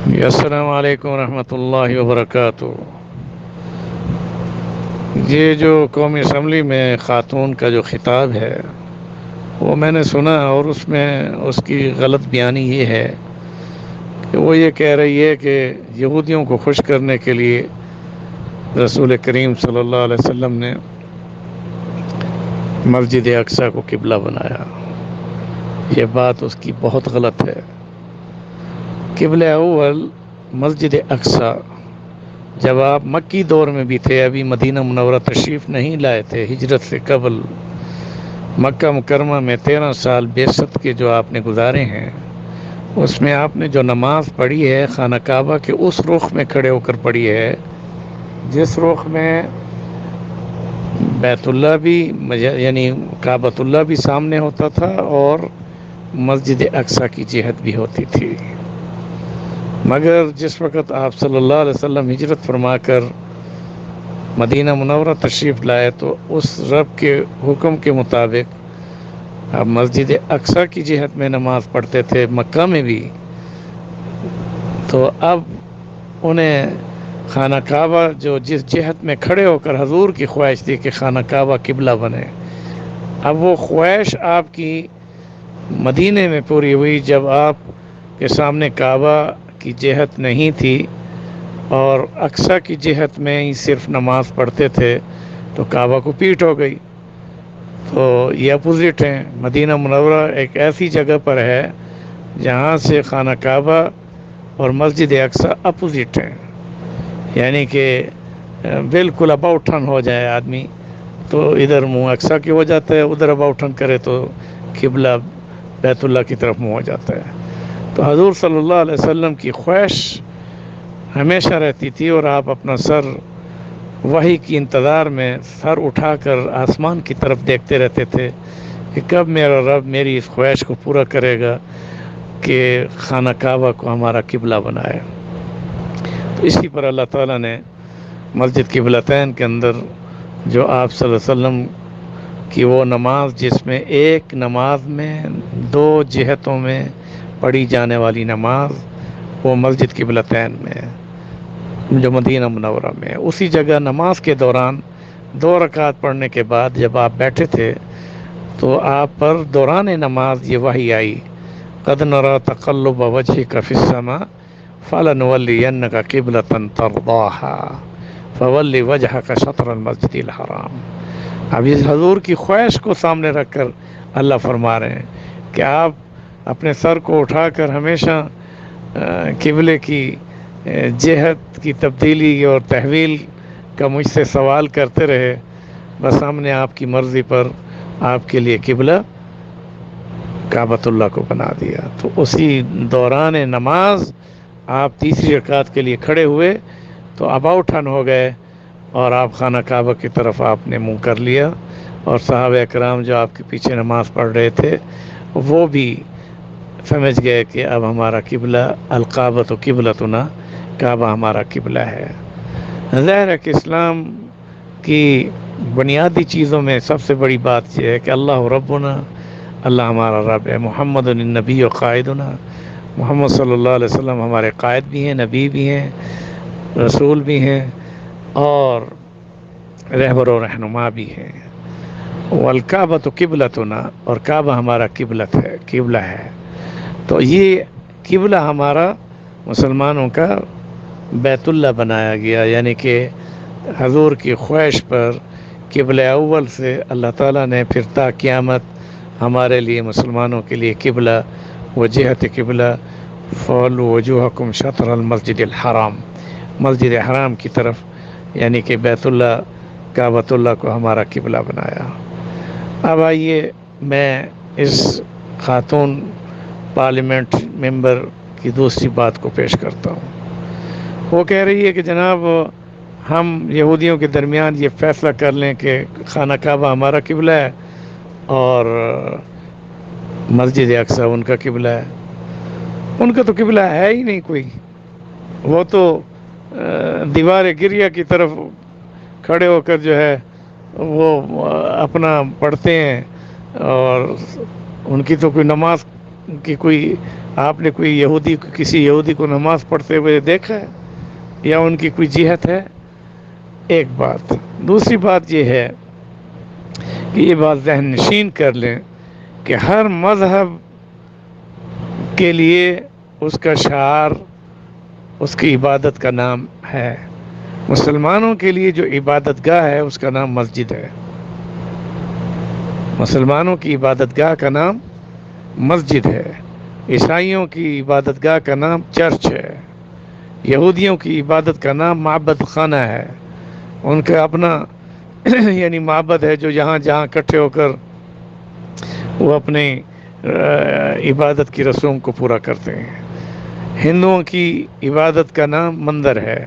السلام علیکم ورحمۃ اللہ وبرکاتہ۔ یہ جو قومی اسمبلی میں خاتون کا جو خطاب ہے وہ میں نے سنا، اور اس میں اس کی غلط بیانی یہ ہے کہ وہ یہ کہہ رہی ہے کہ یہودیوں کو خوش کرنے کے لیے رسول کریم صلی اللہ علیہ وسلم نے مسجد اقصی کو قبلہ بنایا۔ یہ بات اس کی بہت غلط ہے۔ قبلہ اول مسجد اقصی جب آپ مکی دور میں بھی تھے، ابھی مدینہ منورہ تشریف نہیں لائے تھے، ہجرت سے قبل مکہ مکرمہ میں 13 سال بعثت کے جو آپ نے گزارے ہیں، اس میں آپ نے جو نماز پڑھی ہے خانہ کعبہ کے اس رخ میں کھڑے ہو کر پڑھی ہے جس رخ میں بیت اللہ بھی یعنی کعبۃ اللہ بھی سامنے ہوتا تھا اور مسجد اقصی کی جہت بھی ہوتی تھی۔ مگر جس وقت آپ صلی اللہ علیہ وسلم ہجرت فرما کر مدینہ منورہ تشریف لائے تو اس رب کے حکم کے مطابق آپ مسجد اقصی کی جہت میں نماز پڑھتے تھے، مکہ میں بھی، تو اب انہیں خانہ کعبہ جو جس جہت میں کھڑے ہو کر حضور کی خواہش تھی کہ خانہ کعبہ قبلہ بنے، اب وہ خواہش آپ کی مدینے میں پوری ہوئی جب آپ کے سامنے کعبہ کی جہت نہیں تھی اور اقصی کی جہت میں ہی صرف نماز پڑھتے تھے، تو کعبہ کو پیٹ ہو گئی۔ تو یہ اپوزٹ ہیں۔ مدینہ منورہ ایک ایسی جگہ پر ہے جہاں سے خانہ کعبہ اور مسجد اقصی اپوزٹ ہیں، یعنی کہ بالکل اباؤٹ ٹرن ہو جائے آدمی تو ادھر منہ اقصی کی ہو جاتا ہے، ادھر اباؤٹ ٹرن کرے تو قبلہ بیت اللہ کی طرف منہ ہو جاتا ہے۔ تو حضور صلی اللہ علیہ وسلم کی خواہش ہمیشہ رہتی تھی اور آپ اپنا سر وحی کی انتظار میں سر اٹھا کر آسمان کی طرف دیکھتے رہتے تھے کہ کب میرا رب میری اس خواہش کو پورا کرے گا کہ خانہ کعبہ کو ہمارا قبلہ بنائے۔ تو اسی پر اللہ تعالیٰ نے مسجد قبلتین کے اندر جو آپ صلی اللہ علیہ وسلم کی وہ نماز جس میں ایک نماز میں 2 جہتوں میں پڑھی جانے والی نماز، وہ مسجد قبلتین میں جو مدینہ منورہ میں، اسی جگہ نماز کے دوران 2 رکعت پڑھنے کے بعد جب آپ بیٹھے تھے تو آپ پر دوران نماز یہ وحی آئی، قد نری تقلب وجهک فی السماء فلنولینک قبلۃ ترضاها فول وجهک شطر المسجد الحرام۔ اب اس حضور کی خواہش کو سامنے رکھ کر اللہ فرما رہے ہیں کہ آپ اپنے سر کو اٹھا کر ہمیشہ قبلے کی جہت کی تبدیلی اور تحویل کا مجھ سے سوال کرتے رہے، بس ہم نے آپ کی مرضی پر آپ کے لیے قبلہ کعبۃ اللہ کو بنا دیا۔ تو اسی دوران نماز آپ تیسری رکعت کے لیے کھڑے ہوئے تو اباؤٹ ٹرن ہو گئے اور آپ خانہ کعبہ کی طرف آپ نے منہ کر لیا، اور صحابہ کرام جو آپ کے پیچھے نماز پڑھ رہے تھے وہ بھی سمجھ گئے کہ اب ہمارا قبلہ الکعبۃ قبلتنا، کعبہ ہمارا قبلہ ہے۔ ظاہر ہے کہ اسلام کی بنیادی چیزوں میں سب سے بڑی بات یہ ہے کہ اللہ ربنا، اللہ ہمارا رب ہے، محمد النبی و قائدنا، محمد صلی اللہ علیہ وسلم ہمارے قائد بھی ہیں، نبی بھی ہیں، رسول بھی ہیں اور رہبر و رہنما بھی ہیں۔ والکعبۃ قبلتنا، اور کعبہ ہمارا قبلہ ہے۔ تو یہ قبلہ ہمارا مسلمانوں کا بیت اللہ بنایا گیا، یعنی کہ حضور کی خواہش پر قبلہ اول سے اللہ تعالیٰ نے پھر تا قیامت ہمارے لیے مسلمانوں کے لیے قبلہ وجہت قبلہ فولوا وجوہکم شطر المسجد الحرام، مسجد حرام کی طرف، یعنی کہ بیت اللہ کعبۃ اللہ کو ہمارا قبلہ بنایا۔ اب آئیے میں اس خاتون پارلیمنٹ ممبر کی دوسری بات کو پیش کرتا ہوں۔ وہ کہہ رہی ہے کہ جناب ہم یہودیوں کے درمیان یہ فیصلہ کر لیں کہ خانہ کعبہ ہمارا قبلہ ہے اور مسجد اقصی ان کا قبلہ ہے۔ ان کا تو قبلہ ہے ہی نہیں کوئی، وہ تو دیوار گریہ کی طرف کھڑے ہو کر جو ہے وہ اپنا پڑھتے ہیں، اور ان کی تو کوئی نماز کہ آپ نے کوئی کسی یہودی کو نماز پڑھتے ہوئے دیکھا ہے یا ان کی کوئی جہت ہے؟ ایک بات۔ دوسری بات یہ ہے کہ یہ بات ذہن نشین کر لیں کہ ہر مذہب کے لیے اس کا شعار، اس کی عبادت کا نام ہے۔ مسلمانوں کے لیے جو عبادت گاہ ہے اس کا نام مسجد ہے۔ مسلمانوں کی عبادت گاہ کا نام مسجد ہے۔ عیسائیوں کی عبادت گاہ کا نام چرچ ہے۔ یہودیوں کی عبادت کا نام معبد خانہ ہے۔ ان کا اپنا یعنی معبد ہے جو جہاں اکٹھے ہو کر وہ اپنے عبادت کی رسوم کو پورا کرتے ہیں۔ ہندوؤں کی عبادت کا نام مندر ہے۔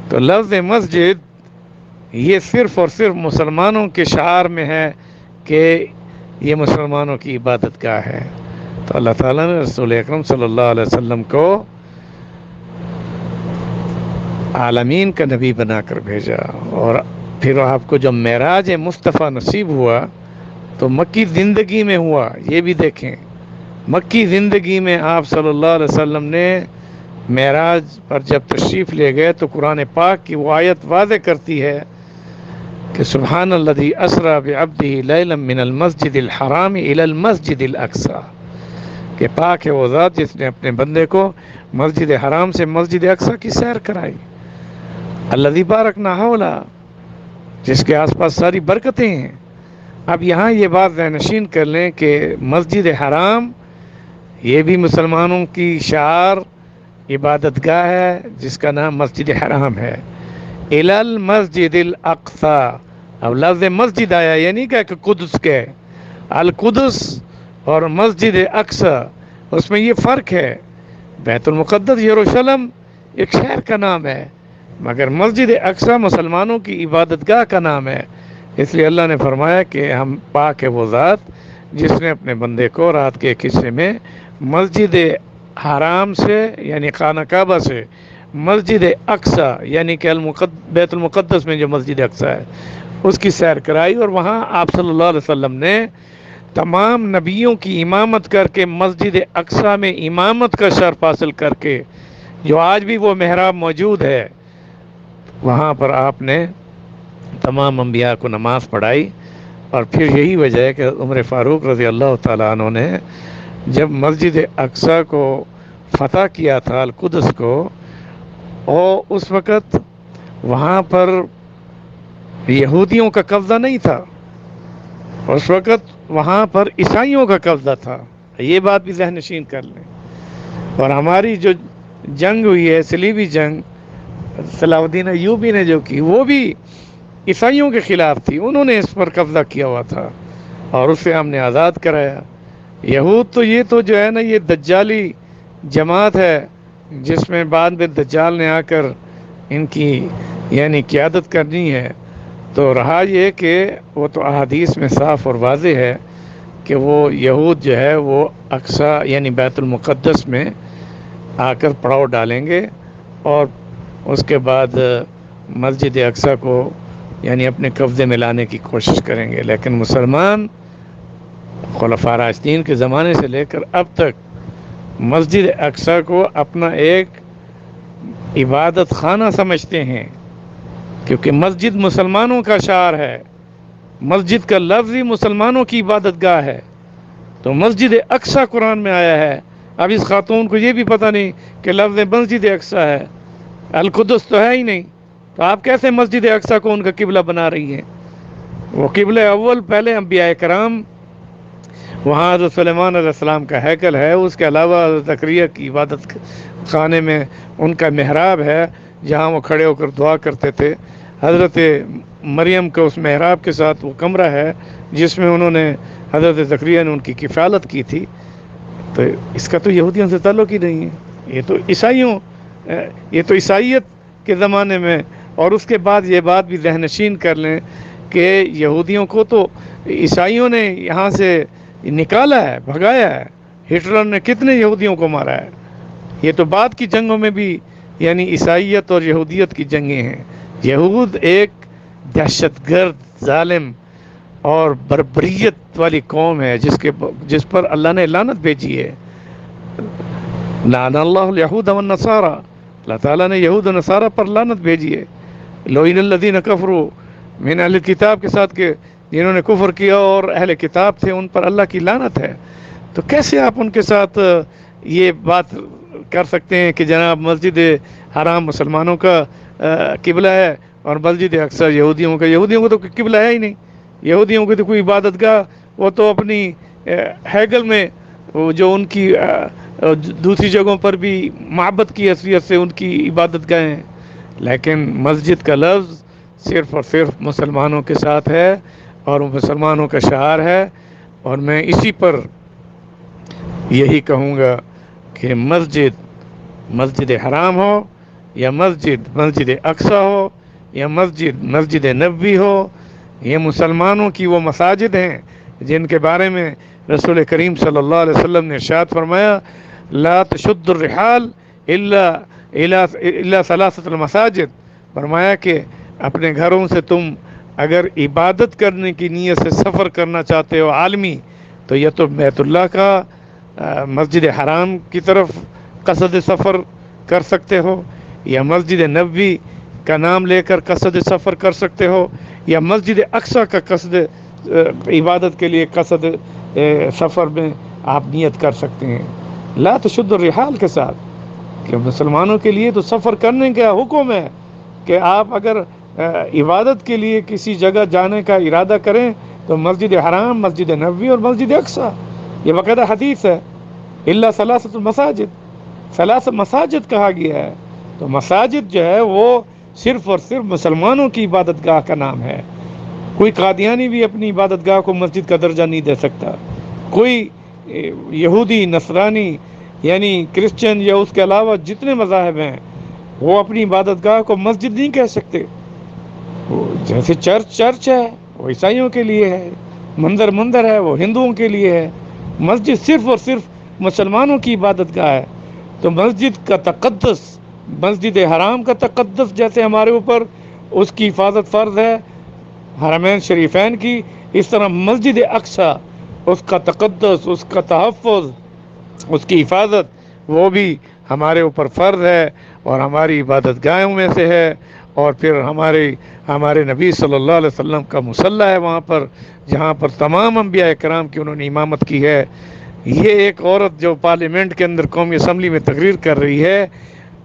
تو لفظ مسجد یہ صرف اور صرف مسلمانوں کے شعار میں ہے کہ یہ مسلمانوں کی عبادت گاہ ہے۔ تو اللہ تعالیٰ نے رسول اکرم صلی اللہ علیہ وسلم کو عالمین کا نبی بنا کر بھیجا، اور پھر آپ کو جب معراج مصطفیٰ نصیب ہوا تو مکی زندگی میں ہوا۔ یہ بھی دیکھیں، مکی زندگی میں آپ صلی اللہ علیہ وسلم نے معراج پر جب تشریف لے گئے تو قرآن پاک کی وہ آیت واضح کرتی ہے کہ سبحان الذی اسری بعبدہ لیلا من المسجد الحرام الی المسجد الاقصی، کہ پاک ہے وہ ذات جس نے اپنے بندے کو مسجد حرام سے مسجد اقصی کی سیر کرائی۔ الذی بارکنا حولہ، جس کے آس پاس ساری برکتیں ہیں۔ اب یہاں یہ بات ذہن نشین کر لیں کہ مسجد حرام یہ بھی مسلمانوں کی شعار عبادت گاہ ہے جس کا نام مسجد حرام ہے۔ الی المسجد الاقصی، اب لفظ مسجد آیا یعنی کہ قدس کے، القدس اور مسجد اقصی اس میں یہ فرق ہے۔ بیت المقدس یروشلم ایک شہر کا نام ہے، مگر مسجد اقصی مسلمانوں کی عبادت گاہ کا نام ہے۔ اس لیے اللہ نے فرمایا کہ ہم پاک ہے وہ ذات جس نے اپنے بندے کو رات کے ایک حصے میں مسجد حرام سے یعنی خانہ کعبہ سے مسجد اقصی یعنی کہ بیت المقدس میں جو مسجد اقصی ہے اس کی سیر کرائی، اور وہاں آپ صلی اللہ علیہ وسلم نے تمام نبیوں کی امامت کر کے مسجد اقصی میں امامت کا شرف حاصل کر کے، جو آج بھی وہ محراب موجود ہے، وہاں پر آپ نے تمام انبیاء کو نماز پڑھائی۔ اور پھر یہی وجہ ہے کہ عمر فاروق رضی اللہ تعالیٰ عنہ نے جب مسجد اقصی کو فتح کیا تھا، القدس کو، اور اس وقت وہاں پر یہودیوں کا قبضہ نہیں تھا، اس وقت وہاں پر عیسائیوں کا قبضہ تھا۔ یہ بات بھی ذہن نشین کر لیں۔ اور ہماری جو جنگ ہوئی ہے صلیبی جنگ، صلاح الدین ایوبی نے جو کی، وہ بھی عیسائیوں کے خلاف تھی، انہوں نے اس پر قبضہ کیا ہوا تھا اور اسے ہم نے آزاد کرایا۔ یہود تو یہ تو جو ہے نا، یہ دجالی جماعت ہے جس میں بعد میں دجال نے آ کر ان کی یعنی قیادت کرنی ہے۔ تو رہا یہ کہ وہ تو احادیث میں صاف اور واضح ہے کہ وہ یہود جو ہے وہ اقصی یعنی بیت المقدس میں آ کر پڑاؤ ڈالیں گے اور اس کے بعد مسجد اقصی کو یعنی اپنے قبضے میں لانے کی کوشش کریں گے۔ لیکن مسلمان خلفاء راشدین کے زمانے سے لے کر اب تک مسجد اقصی کو اپنا ایک عبادت خانہ سمجھتے ہیں، کیونکہ مسجد مسلمانوں کا شعار ہے، مسجد کا لفظ ہی مسلمانوں کی عبادت گاہ ہے۔ تو مسجد اقصی قرآن میں آیا ہے۔ اب اس خاتون کو یہ بھی پتہ نہیں کہ لفظ مسجد اقصی ہے، القدس تو ہے ہی نہیں، تو آپ کیسے مسجد اقصی کو ان کا قبلہ بنا رہی ہیں؟ وہ قبلہ اول پہلے انبیاء کرام، وہاں حضرت سلیمان علیہ السلام کا ہیکل ہے، اس کے علاوہ حضرت زکریا کی عبادت خانے میں ان کا محراب ہے جہاں وہ کھڑے ہو کر دعا کرتے تھے۔ حضرت مریم کا اس محراب کے ساتھ وہ کمرہ ہے جس میں انہوں نے حضرت زکریا نے ان کی کفالت کی تھی۔ تو اس کا تو یہودیوں سے تعلق ہی نہیں ہے، یہ تو عیسائیت کے زمانے میں۔ اور اس کے بعد یہ بات بھی ذہن نشین کر لیں کہ یہودیوں کو تو عیسائیوں نے یہاں سے نکالا ہے، بھگایا ہے۔ ہٹلر نے کتنے یہودیوں کو مارا ہے۔ یہ تو بعد کی جنگوں میں بھی یعنی عیسائیت اور یہودیت کی جنگیں ہیں۔ یہود ایک دہشت گرد ظالم اور بربریت والی قوم ہے جس پر اللہ نے لعنت بھیجی ہے. لعن اللہ الیہود والنصارى، اللہ تعالیٰ نے یہود و نصارہ پر لعنت بھیجی ہے. لعن الذین کفروا من اہل کتاب کے ساتھ کہ جنہوں نے کفر کیا اور اہل کتاب تھے ان پر اللہ کی لعنت ہے. تو کیسے آپ ان کے ساتھ یہ بات کر سکتے ہیں کہ جناب مسجد حرام مسلمانوں کا قبلہ ہے اور مسجد اقصی یہودیوں کا؟ یہودیوں کو تو قبلہ ہے ہی نہیں. یہودیوں کی تو کوئی عبادت گاہ، وہ تو اپنی ہیکل میں وہ جو ان کی دوسری جگہوں پر بھی معبد کی حیثیت سے ان کی عبادت گاہیں ہیں. لیکن مسجد کا لفظ صرف اور صرف مسلمانوں کے ساتھ ہے اور مسلمانوں کا شعار ہے. اور میں اسی پر یہی کہوں گا کہ مسجد حرام ہو یا مسجد اقصی ہو یا مسجد نبوی ہو، یہ مسلمانوں کی وہ مساجد ہیں جن کے بارے میں رسول کریم صلی اللہ علیہ وسلم نے ارشاد فرمایا لا تشد الرحال الا ثلاثۃ المساجد. فرمایا کہ اپنے گھروں سے تم اگر عبادت کرنے کی نیت سے سفر کرنا چاہتے ہو عالمی، تو یہ تو بیت اللہ کا مسجد حرام کی طرف قصد سفر کر سکتے ہو، یا مسجد نبوی کا نام لے کر قصد سفر کر سکتے ہو، یا مسجد اقصی کا قصد عبادت کے لیے قصد سفر میں آپ نیت کر سکتے ہیں. لا تشد الرحال کے ساتھ کہ مسلمانوں کے لیے تو سفر کرنے کا حکم ہے کہ آپ اگر عبادت کے لیے کسی جگہ جانے کا ارادہ کریں تو مسجد حرام، مسجد نبوی اور مسجد اقصی، یہ باقاعدہ حدیث ہے. الا ثلاثۃ المساجد، ثلاث مساجد کہا گیا ہے. تو مساجد جو ہے وہ صرف اور صرف مسلمانوں کی عبادت گاہ کا نام ہے. کوئی قادیانی بھی اپنی عبادت گاہ کو مسجد کا درجہ نہیں دے سکتا. کوئی یہودی، نصرانی یعنی کرسچن یا اس کے علاوہ جتنے مذاہب ہیں وہ اپنی عبادت گاہ کو مسجد نہیں کہہ سکتے. جیسے چرچ ہے وہ عیسائیوں کے لیے ہے، مندر ہے وہ ہندوؤں کے لیے ہے. مسجد صرف اور صرف مسلمانوں کی عبادت گاہ ہے. تو مسجد کا تقدس، مسجد حرام کا تقدس جیسے ہمارے اوپر اس کی حفاظت فرض ہے حرمین شریفین کی، اس طرح مسجد اقصی اس کا تقدس، اس کا تحفظ، اس کی حفاظت وہ بھی ہمارے اوپر فرض ہے اور ہماری عبادت گاہوں میں سے ہے. اور پھر ہمارے نبی صلی اللہ علیہ وسلم کا مصلی ہے وہاں پر، جہاں پر تمام انبیاء کرام کی انہوں نے امامت کی ہے. یہ ایک عورت جو پارلیمنٹ کے اندر قومی اسمبلی میں تقریر کر رہی ہے،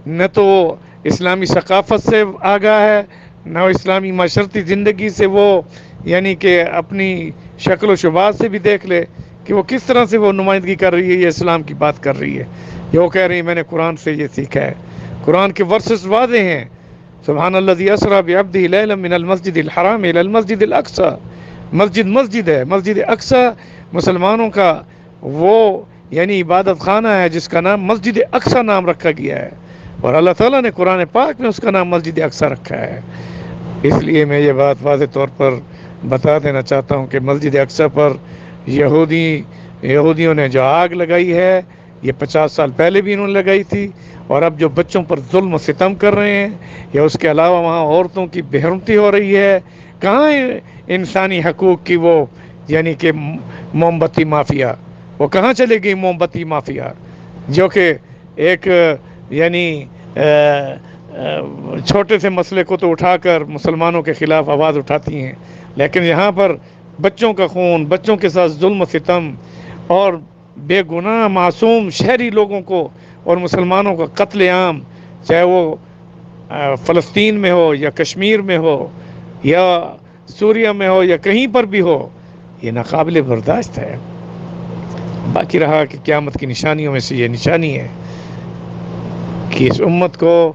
نہ تو وہ اسلامی ثقافت سے آگاہ ہے، نہ اسلامی معاشرتی زندگی سے وہ یعنی کہ اپنی شکل و شباہت سے بھی دیکھ لے کہ وہ کس طرح سے وہ نمائندگی کر رہی ہے، یہ اسلام کی بات کر رہی ہے. یہ وہ کہہ رہی ہے میں نے قرآن سے یہ سیکھا ہے. قرآن کے ورسز واضح ہیں، سبحان الذی اسری بعبدہ لیلا من المسجد الحرام الی المسجد الاقصی. مسجد ہے، مسجد اقصی مسلمانوں کا وہ یعنی عبادت خانہ ہے جس کا نام مسجد اقصی نام رکھا گیا ہے، اور اللہ تعالیٰ نے قرآن پاک میں اس کا نام مسجد اقصی رکھا ہے. اس لیے میں یہ بات واضح طور پر بتا دینا چاہتا ہوں کہ مسجد اقصی پر یہودیوں نے جو آگ لگائی ہے یہ 50 سال پہلے بھی انہوں نے لگائی تھی، اور اب جو بچوں پر ظلم و ستم کر رہے ہیں یا اس کے علاوہ وہاں عورتوں کی بے حرمتی ہو رہی ہے، کہاں انسانی حقوق کی وہ یعنی کہ موم بتی مافیا، وہ کہاں چلے گئی موم بتی مافیا جو کہ ایک یعنی چھوٹے سے مسئلے کو تو اٹھا کر مسلمانوں کے خلاف آواز اٹھاتی ہیں، لیکن یہاں پر بچوں کا خون، بچوں کے ساتھ ظلم و ستم اور بے گناہ معصوم شہری لوگوں کو اور مسلمانوں کا قتل عام، چاہے وہ فلسطین میں ہو یا کشمیر میں ہو یا سوریہ میں ہو یا کہیں پر بھی ہو، یہ ناقابل برداشت ہے. باقی رہا کہ قیامت کی نشانیوں میں سے یہ نشانی ہے کہ اس امت کو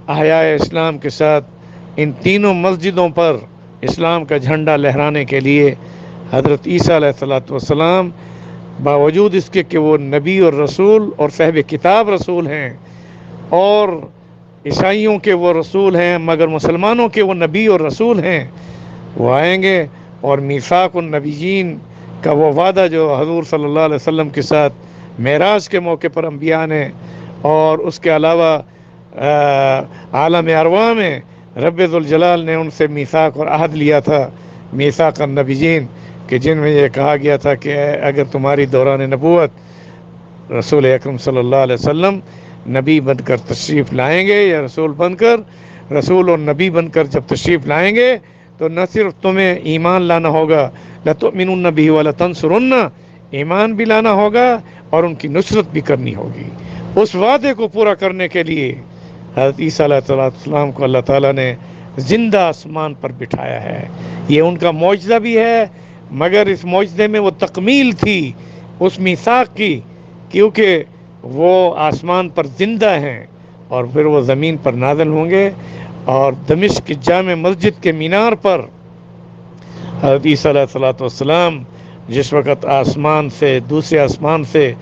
احیاء اسلام کے ساتھ ان تینوں مسجدوں پر اسلام کا جھنڈا لہرانے کے لیے حضرت عیسیٰ علیہ السلام باوجود اس کے کہ وہ نبی اور رسول اور صاحب کتاب رسول ہیں اور عیسائیوں کے وہ رسول ہیں مگر مسلمانوں کے وہ نبی اور رسول ہیں، وہ آئیں گے اور میثاق النبیین کا وہ وعدہ جو حضور صلی اللہ علیہ وسلم کے ساتھ معراج کے موقع پر انبیاء نے اور اس کے علاوہ عالم ارواح میں رب ذوالجلال نے ان سے میثاق اور عہد لیا تھا، میثاق النبیین کہ جن میں یہ کہا گیا تھا کہ اگر تمہاری دوران نبوت رسول اکرم صلی اللہ علیہ وسلم نبی بن کر تشریف لائیں گے یا رسول اور نبی بن کر جب تشریف لائیں گے تو نہ صرف تمہیں ایمان لانا ہوگا، لَتُؤْمِنُنَّ بِهِ وَلَتَنْصُرُنَّ، ایمان بھی لانا ہوگا اور ان کی نصرت بھی کرنی ہوگی۔ اس وعدے کو پورا کرنے کے لیے حضرت عیسیٰ علیہ السلام کو اللہ تعالیٰ نے زندہ آسمان پر بٹھایا ہے۔ یہ ان کا معجزہ بھی ہے، مگر اس معجزے میں وہ تکمیل تھی اس میثاق کی، کیونکہ وہ آسمان پر زندہ ہیں اور پھر وہ زمین پر نازل ہوں گے، اور دمشق کی جامع مسجد کے مینار پر حضرت عیسیٰ علیہ السلام جس وقت آسمان سے دوسرے آسمان سے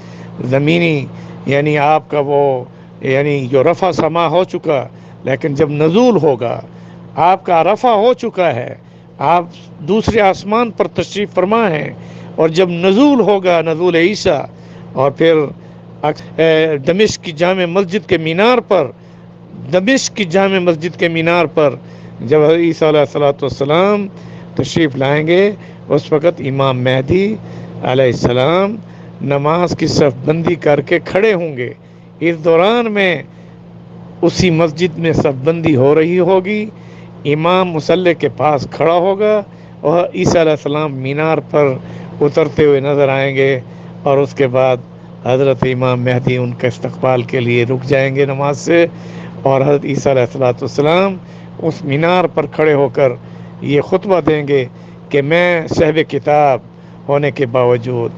زمینی یعنی آپ کا وہ یعنی جو رفع سما ہو چکا، لیکن جب نزول ہوگا آپ کا رفع ہو چکا ہے، آپ دوسرے آسمان پر تشریف فرما ہیں، اور جب نزول ہوگا نزول عیسیٰ، اور پھر دمشق کی جامع مسجد کے مینار پر جب عیسیٰ علیہ السلام تشریف لائیں گے، اس وقت امام مہدی علیہ السلام نماز کی صف بندی کر کے کھڑے ہوں گے۔ اس دوران میں اسی مسجد میں صف بندی ہو رہی ہوگی، امام مصلی کے پاس کھڑا ہوگا اور عیسیٰ علیہ السلام مینار پر اترتے ہوئے نظر آئیں گے، اور اس کے بعد حضرت امام مہدی ان کے استقبال کے لیے رک جائیں گے نماز سے، اور حضرت عیسیٰ علیہ السلام اس مینار پر کھڑے ہو کر یہ خطبہ دیں گے کہ میں صاحب کتاب ہونے کے باوجود،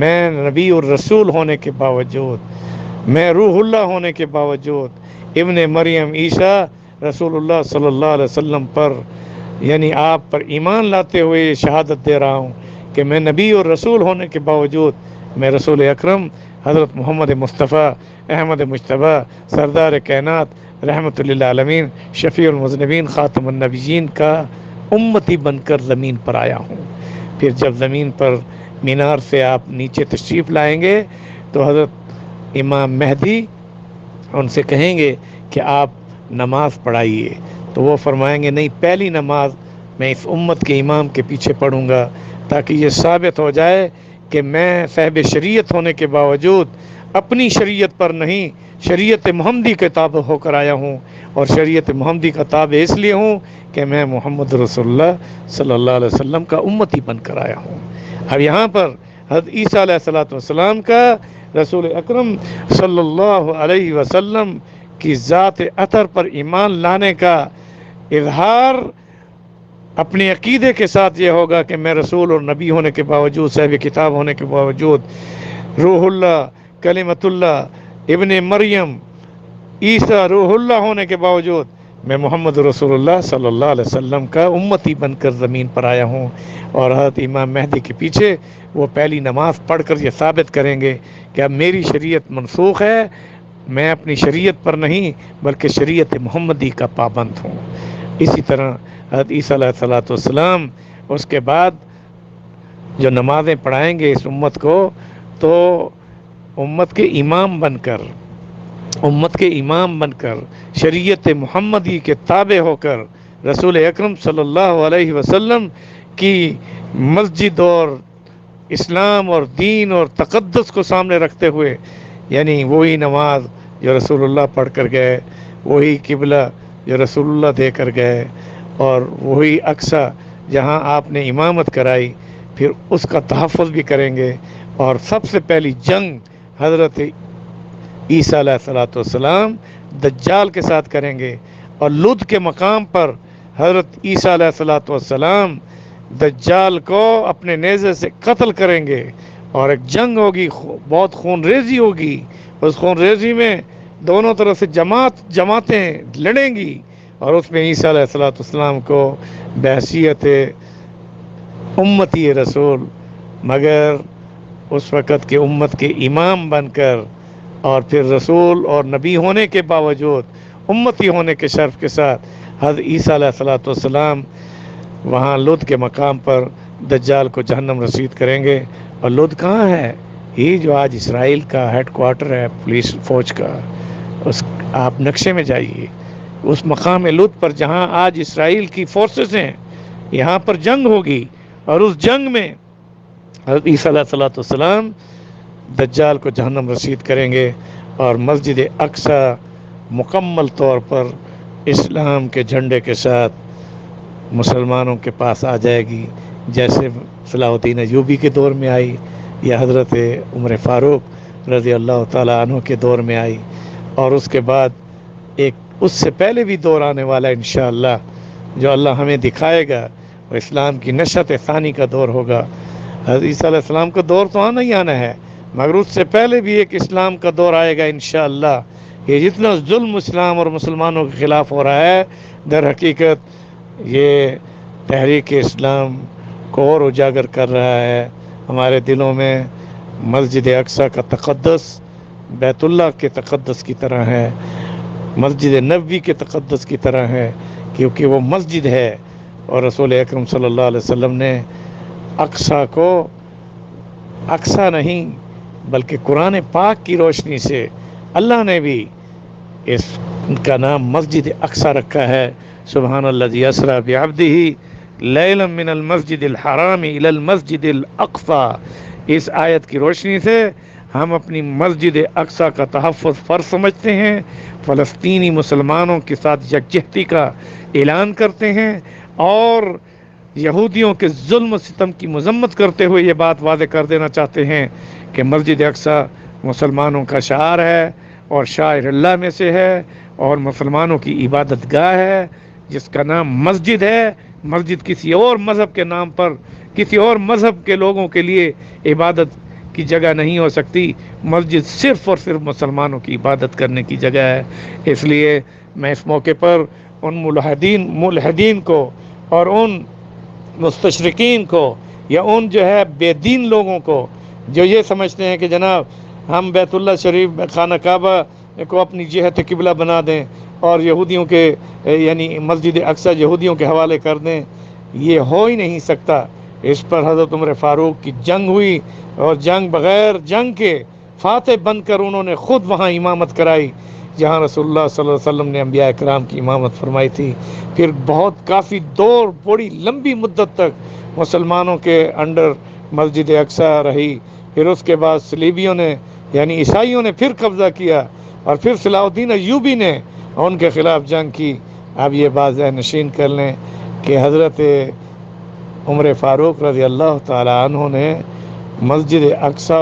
میں نبی اور رسول ہونے کے باوجود، میں روح اللہ ہونے کے باوجود ابن مریم عیسیٰ رسول اللہ صلی اللہ علیہ وسلم پر یعنی آپ پر ایمان لاتے ہوئے شہادت دے رہا ہوں کہ میں نبی اور رسول ہونے کے باوجود میں رسول اکرم حضرت محمد مصطفیٰ احمد مجتبی سردار کائنات رحمت للعالمین شفیع المذنبین خاتم النبیین کا امتی بن کر زمین پر آیا ہوں۔ پھر جب زمین پر مینار سے آپ نیچے تشریف لائیں گے تو حضرت امام مہدی ان سے کہیں گے کہ آپ نماز پڑھائیے، تو وہ فرمائیں گے نہیں، پہلی نماز میں اس امت کے امام کے پیچھے پڑھوں گا، تاکہ یہ ثابت ہو جائے کہ میں صاحب شریعت ہونے کے باوجود اپنی شریعت پر نہیں، شریعت محمدی کے تابع ہو کر آیا ہوں، اور شریعت محمدی کا تابع اس لیے ہوں کہ میں محمد رسول اللہ صلی اللہ علیہ وسلم کا امتی بن کر آیا ہوں۔ اب یہاں پر حضرت عیسیٰ علیہ السلام کا رسول اکرم صلی اللہ علیہ وسلم کی ذات اطہر پر ایمان لانے کا اظہار اپنے عقیدے کے ساتھ یہ ہوگا کہ میں رسول اور نبی ہونے کے باوجود، صاحب کتاب ہونے کے باوجود، روح اللہ کلمت اللہ ابن مریم عیسیٰ روح اللہ ہونے کے باوجود میں محمد رسول اللہ صلی اللہ علیہ وسلم کا امتی بن کر زمین پر آیا ہوں۔ اور حضرت امام مہدی کے پیچھے وہ پہلی نماز پڑھ کر یہ ثابت کریں گے کہ اب میری شریعت منسوخ ہے، میں اپنی شریعت پر نہیں بلکہ شریعت محمدی کا پابند ہوں۔ اسی طرح حضرت عیسیٰ علیہ السلام اس کے بعد جو نمازیں پڑھائیں گے اس امت کو، تو امت کے امام بن کر شریعت محمدی کے تابع ہو کر رسول اکرم صلی اللہ علیہ وسلم کی مسجد اور اسلام اور دین اور تقدس کو سامنے رکھتے ہوئے، یعنی وہی نماز جو رسول اللہ پڑھ کر گئے، وہی قبلہ جو رسول اللہ دے کر گئے، اور وہی اقصی جہاں آپ نے امامت کرائی، پھر اس کا تحفظ بھی کریں گے، اور سب سے پہلی جنگ حضرت عیسیٰ علیہ السلام دجال کے ساتھ کریں گے، اور لد کے مقام پر حضرت عیسیٰ علیہ السلام دجال کو اپنے نیزے سے قتل کریں گے، اور ایک جنگ ہوگی، بہت خون ریزی ہوگی، اس خون ریزی میں دونوں طرف سے جماعتیں لڑیں گی، اور اس میں عیسیٰ علیہ السلام کو بحیثیت امتی رسول مگر اس وقت کے امت کے امام بن کر، اور پھر رسول اور نبی ہونے کے باوجود امتی ہونے کے شرف کے ساتھ حضرت عیسیٰ علیہ السلام وہاں لد کے مقام پر دجال کو جہنم رسید کریں گے۔ اور لد کہاں ہے؟ یہ جو آج اسرائیل کا ہیڈ کوارٹر ہے پولیس فوج کا، آپ نقشے میں جائیے، اس مقام لد پر جہاں آج اسرائیل کی فورسز ہیں، یہاں پر جنگ ہوگی، اور اس جنگ میں حضرت عیسیٰ علیہ السلام دجال کو جہنم رسید کریں گے، اور مسجد اقصی مکمل طور پر اسلام کے جھنڈے کے ساتھ مسلمانوں کے پاس آ جائے گی، جیسے صلاح الدین ایوبی کے دور میں آئی، یا حضرت عمر فاروق رضی اللہ تعالیٰ عنہ کے دور میں آئی، اور اس کے بعد ایک اس سے پہلے بھی دور آنے والا انشاءاللہ، جو اللہ ہمیں دکھائے گا، وہ اسلام کی نشأت ثانی کا دور ہوگا۔ حضرت عیسیٰ علیہ السلام کا دور تو آنا ہی آنا ہے، مگر اس سے پہلے بھی ایک اسلام کا دور آئے گا انشاءاللہ۔ یہ جتنا ظلم اسلام اور مسلمانوں کے خلاف ہو رہا ہے، در حقیقت یہ تحریک اسلام کو اور اجاگر کر رہا ہے۔ ہمارے دلوں میں مسجد اقصی کا تقدس بیت اللہ کے تقدس کی طرح ہے، مسجد نبوی کے تقدس کی طرح ہے، کیونکہ وہ مسجد ہے، اور رسول اکرم صلی اللہ علیہ وسلم نے اقصی کو اقصی نہیں بلکہ قرآن پاک کی روشنی سے اللہ نے بھی اس کا نام مسجد اقصی رکھا ہے۔ سبحان الذی اسری بعبدہ لیلا من المسجد الحرام الی المسجد الاقصی۔ اس آیت کی روشنی سے ہم اپنی مسجد اقصی کا تحفظ فرض سمجھتے ہیں، فلسطینی مسلمانوں کے ساتھ یکجہتی کا اعلان کرتے ہیں، اور یہودیوں کے ظلم و ستم کی مذمت کرتے ہوئے یہ بات واضح کر دینا چاہتے ہیں کہ مسجد اقصی مسلمانوں کا شعار ہے اور شاعر اللہ میں سے ہے، اور مسلمانوں کی عبادت گاہ ہے، جس کا نام مسجد ہے۔ مسجد کسی اور مذہب کے نام پر، کسی اور مذہب کے لوگوں کے لیے عبادت کی جگہ نہیں ہو سکتی، مسجد صرف اور صرف مسلمانوں کی عبادت کرنے کی جگہ ہے۔ اس لیے میں اس موقع پر ان ملحدین کو اور ان مستشرقین کو، یا ان جو ہے بے دین لوگوں کو جو یہ سمجھتے ہیں کہ جناب ہم بیت اللہ شریف خانہ کعبہ کو اپنی جہت قبلہ بنا دیں اور یہودیوں کے یعنی مسجد اقصی یہودیوں کے حوالے کر دیں، یہ ہو ہی نہیں سکتا۔ اس پر حضرت عمر فاروق کی جنگ ہوئی، اور جنگ بغیر جنگ کے فاتح بن کر انہوں نے خود وہاں امامت کرائی جہاں رسول اللہ صلی اللہ علیہ وسلم نے انبیاء کرام کی امامت فرمائی تھی۔ پھر بہت کافی دور، بڑی لمبی مدت تک مسلمانوں کے انڈر مسجد اقصی رہی۔ پھر اس کے بعد صلیبیوں نے یعنی عیسائیوں نے پھر قبضہ کیا، اور پھر صلاح الدین ایوبی نے ان کے خلاف جنگ کی۔ اب یہ بات ذہن نشین کر لیں کہ حضرت عمر فاروق رضی اللہ تعالی عنہ نے مسجد اقصی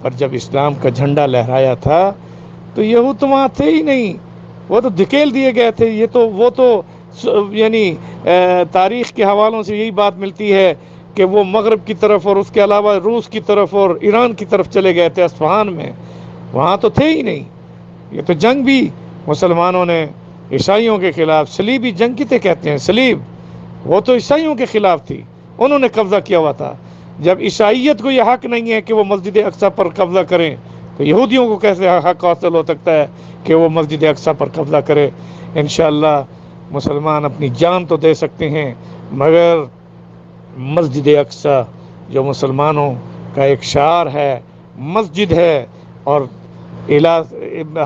پر جب اسلام کا جھنڈا لہرایا تھا تو یہود تو وہاں تھے ہی نہیں، وہ تو دھکیل دیے گئے تھے۔ وہ تو یعنی تاریخ کے حوالوں سے یہی بات ملتی ہے کہ وہ مغرب کی طرف اور اس کے علاوہ روس کی طرف اور ایران کی طرف چلے گئے تھے، اصفہان میں، وہاں تو تھے ہی نہیں۔ یہ تو جنگ بھی مسلمانوں نے عیسائیوں کے خلاف، صلیبی جنگ کتے کہتے ہیں، صلیب، وہ تو عیسائیوں کے خلاف تھی، انہوں نے قبضہ کیا ہوا تھا۔ جب عیسائیت کو یہ حق نہیں ہے کہ وہ مسجد اقصی پر قبضہ کریں، تو یہودیوں کو کیسے حق حاصل ہو سکتا ہے کہ وہ مسجد اقصی پر قبضہ کرے؟ انشاءاللہ مسلمان اپنی جان تو دے سکتے ہیں، مگر مسجد اقصی جو مسلمانوں کا ایک شعار ہے، مسجد ہے، اور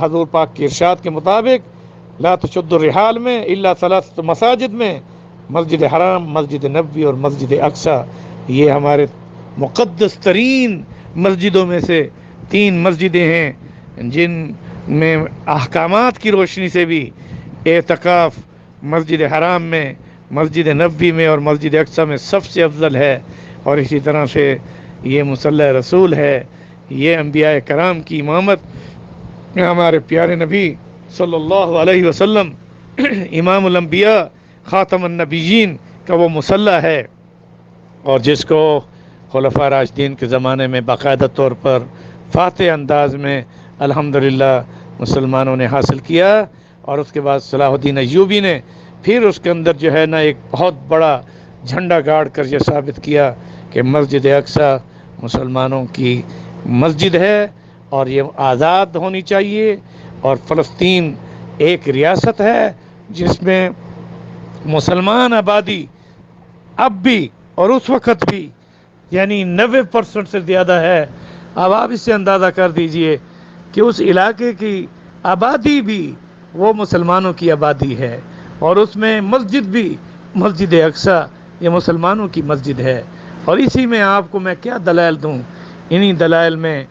حضور پاک کے ارشاد کے مطابق لا تشد الرحال میں الا ثلاث مساجد میں مسجد حرام، مسجد نبوی اور مسجد اقصی، یہ ہمارے مقدس ترین مسجدوں میں سے 3 مسجدیں ہیں جن میں احکامات کی روشنی سے بھی اعتکاف مسجد حرام میں، مسجد نبوی میں اور مسجد اقصی میں سب سے افضل ہے، اور اسی طرح سے یہ مصلی رسول ہے، یہ انبیاء کرام کی امامت، ہمارے پیارے نبی صلی اللہ علیہ وسلم امام الانبیاء خاتم النبیین کا وہ مصلی ہے، اور جس کو خلفاء راشدین کے زمانے میں باقاعدہ طور پر فاتح انداز میں الحمدللہ مسلمانوں نے حاصل کیا، اور اس کے بعد صلاح الدین ایوبی نے پھر اس کے اندر جو ہے نا ایک بہت بڑا جھنڈا گاڑ کر یہ ثابت کیا کہ مسجد اقصی مسلمانوں کی مسجد ہے، اور یہ آزاد ہونی چاہیے، اور فلسطین ایک ریاست ہے جس میں مسلمان آبادی اب بھی اور اس وقت بھی یعنی 90% سے زیادہ ہے۔ اب آپ اس سے اندازہ کر دیجئے کہ اس علاقے کی آبادی بھی وہ مسلمانوں کی آبادی ہے، اور اس میں مسجد بھی مسجد اقصی یہ مسلمانوں کی مسجد ہے، اور اسی میں آپ کو میں کیا دلائل دوں، انہی دلائل میں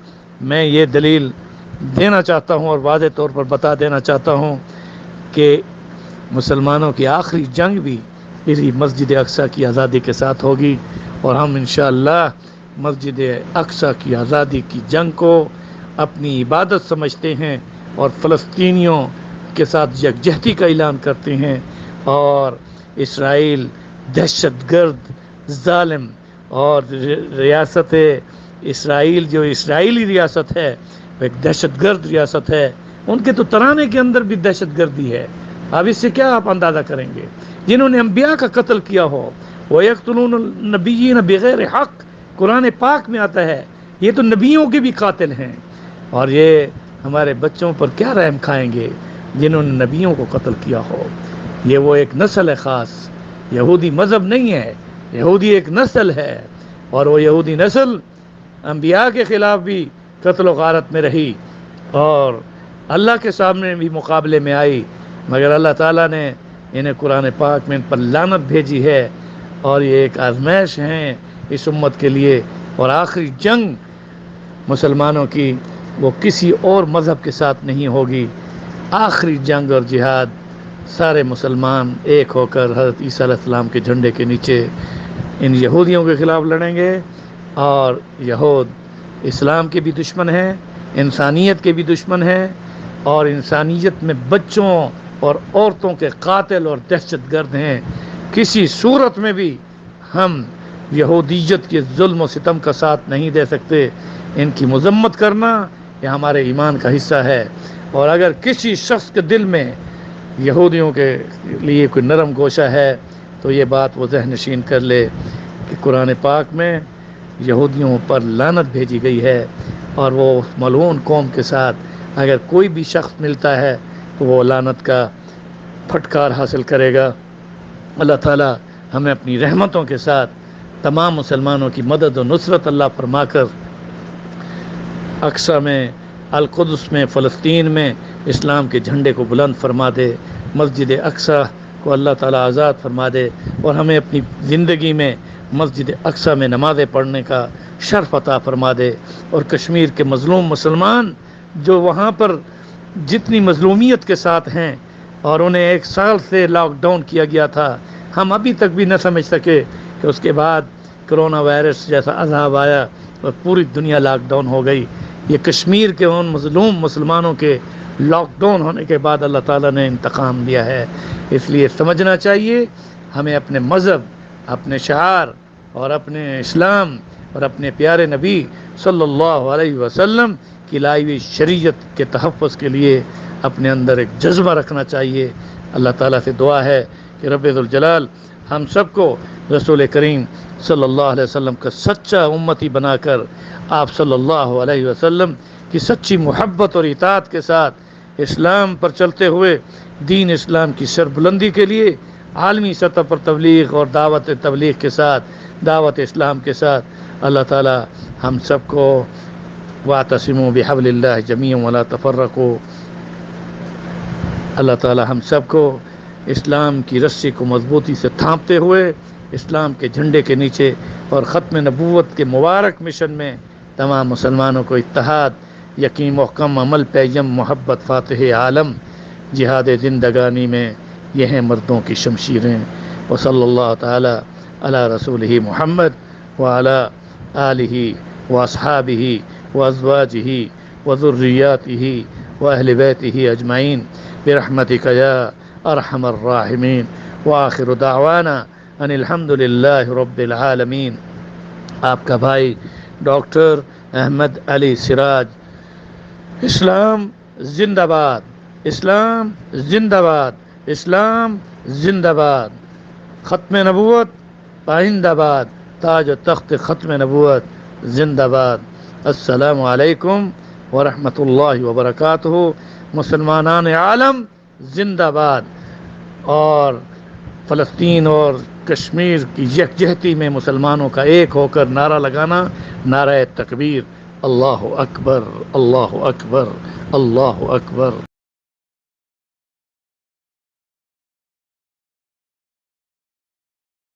میں یہ دلیل دینا چاہتا ہوں اور واضح طور پر بتا دینا چاہتا ہوں کہ مسلمانوں کی آخری جنگ بھی اسی مسجد اقصیٰ کی آزادی کے ساتھ ہوگی، اور ہم انشاءاللہ مسجد اقصیٰ کی آزادی کی جنگ کو اپنی عبادت سمجھتے ہیں اور فلسطینیوں کے ساتھ یکجہتی کا اعلان کرتے ہیں، اور اسرائیل دہشت گرد ظالم اور ریاست اسرائیل جو اسرائیلی ریاست ہے وہ ایک دہشت گرد ریاست ہے، ان کے تو ترانے کے اندر بھی دہشت گردی ہے۔ اب اس سے کیا آپ اندازہ کریں گے، جنہوں نے انبیاء کا قتل کیا ہو، وَيَقْتُلُونَ النَّبِيِّينَ بِغَيْرِ حق قرآن پاک میں آتا ہے، یہ تو نبیوں کے بھی قاتل ہیں، اور یہ ہمارے بچوں پر کیا رحم کھائیں گے جنہوں نے نبیوں کو قتل کیا ہو۔ یہ وہ ایک نسل ہے خاص، یہودی مذہب نہیں ہے، یہودی ایک نسل ہے، اور وہ یہودی نسل انبیاء کے خلاف بھی قتل و غارت میں رہی اور اللہ کے سامنے بھی مقابلے میں آئی، مگر اللہ تعالیٰ نے انہیں قرآن پاک میں ان پر لعنت بھیجی ہے، اور یہ ایک آزمائش ہے اس امت کے لیے، اور آخری جنگ مسلمانوں کی وہ کسی اور مذہب کے ساتھ نہیں ہوگی، آخری جنگ اور جہاد سارے مسلمان ایک ہو کر حضرت عیسیٰ علیہ السلام کے جھنڈے کے نیچے ان یہودیوں کے خلاف لڑیں گے، اور یہود اسلام کے بھی دشمن ہیں، انسانیت کے بھی دشمن ہیں، اور انسانیت میں بچوں اور عورتوں کے قاتل اور دہشت گرد ہیں۔ کسی صورت میں بھی ہم یہودیت کے ظلم و ستم کا ساتھ نہیں دے سکتے، ان کی مذمت کرنا یہ ہمارے ایمان کا حصہ ہے، اور اگر کسی شخص کے دل میں یہودیوں کے لیے کوئی نرم گوشہ ہے تو یہ بات وہ ذہن نشین کر لے کہ قرآن پاک میں یہودیوں پر لعنت بھیجی گئی ہے، اور وہ اس ملعون قوم کے ساتھ اگر کوئی بھی شخص ملتا ہے تو وہ لعنت کا پھٹکار حاصل کرے گا۔ اللہ تعالیٰ ہمیں اپنی رحمتوں کے ساتھ تمام مسلمانوں کی مدد و نصرت اللہ فرما کر اقصیٰ میں، القدس میں، فلسطین میں اسلام کے جھنڈے کو بلند فرما دے، مسجد اقصیٰ کو اللہ تعالیٰ آزاد فرما دے، اور ہمیں اپنی زندگی میں مسجد اقصیٰ میں نمازیں پڑھنے کا شرف عطا فرما دے، اور کشمیر کے مظلوم مسلمان جو وہاں پر جتنی مظلومیت کے ساتھ ہیں، اور انہیں 1 سال سے لاک ڈاؤن کیا گیا تھا، ہم ابھی تک بھی نہ سمجھ سکے کہ اس کے بعد کرونا وائرس جیسا عذاب آیا اور پوری دنیا لاک ڈاؤن ہو گئی۔ یہ کشمیر کے ان مظلوم مسلمانوں کے لاک ڈاؤن ہونے کے بعد اللہ تعالیٰ نے انتقام لیا ہے، اس لیے سمجھنا چاہیے ہمیں اپنے مذہب، اپنے شعار اور اپنے اسلام اور اپنے پیارے نبی صلی اللہ علیہ وسلم کی لائی ہوئی شریعت کے تحفظ کے لیے اپنے اندر ایک جذبہ رکھنا چاہیے۔ اللہ تعالیٰ سے دعا ہے کہ رب ذوالجلال ہم سب کو رسول کریم صلی اللہ علیہ وسلم کا سچا امتی بنا کر آپ صلی اللہ علیہ وسلم کی سچی محبت اور اطاعت کے ساتھ اسلام پر چلتے ہوئے دین اسلام کی سربلندی کے لیے عالمی سطح پر تبلیغ اور دعوت تبلیغ کے ساتھ، دعوت اسلام کے ساتھ اللہ تعالی ہم سب کو واعتصموا بحبل اللہ جمیعا ولا تفرقوا، اللہ تعالی ہم سب کو اسلام کی رسی کو مضبوطی سے تھامتے ہوئے اسلام کے جھنڈے کے نیچے اور ختم نبوت کے مبارک مشن میں تمام مسلمانوں کو اتحاد، یقین، محکم عمل، پیغم، محبت، فاتح عالم، جہاد زندگانی میں یہ ہیں مردوں کی شمشیریں۔ وصلی اللہ تعالی علی رسولہ محمد وعلی آلہ واصحابہ وازواجہ وذریاتہ واہل بیتہ اجمعین برحمتک یا ارحم الراحمین، وآخر دعوانا ان الحمد للہ رب العالمین۔ آپ کا بھائی ڈاکٹر احمد علی سراج۔ اسلام زندہ باد، اسلام زندہ باد، اسلام زندہ باد، ختم نبوت پائندہ باد، تاج و تخت ختم نبوت زندہ باد۔ السلام علیکم ورحمۃ اللہ وبرکاتہ۔ مسلمانان عالم زندہ باد، اور فلسطین اور کشمیر کی یکجہتی میں مسلمانوں کا ایک ہو کر نعرہ لگانا، نعرہ تکبیر، اللہ اکبر، اللہ اکبر، اللہ اکبر۔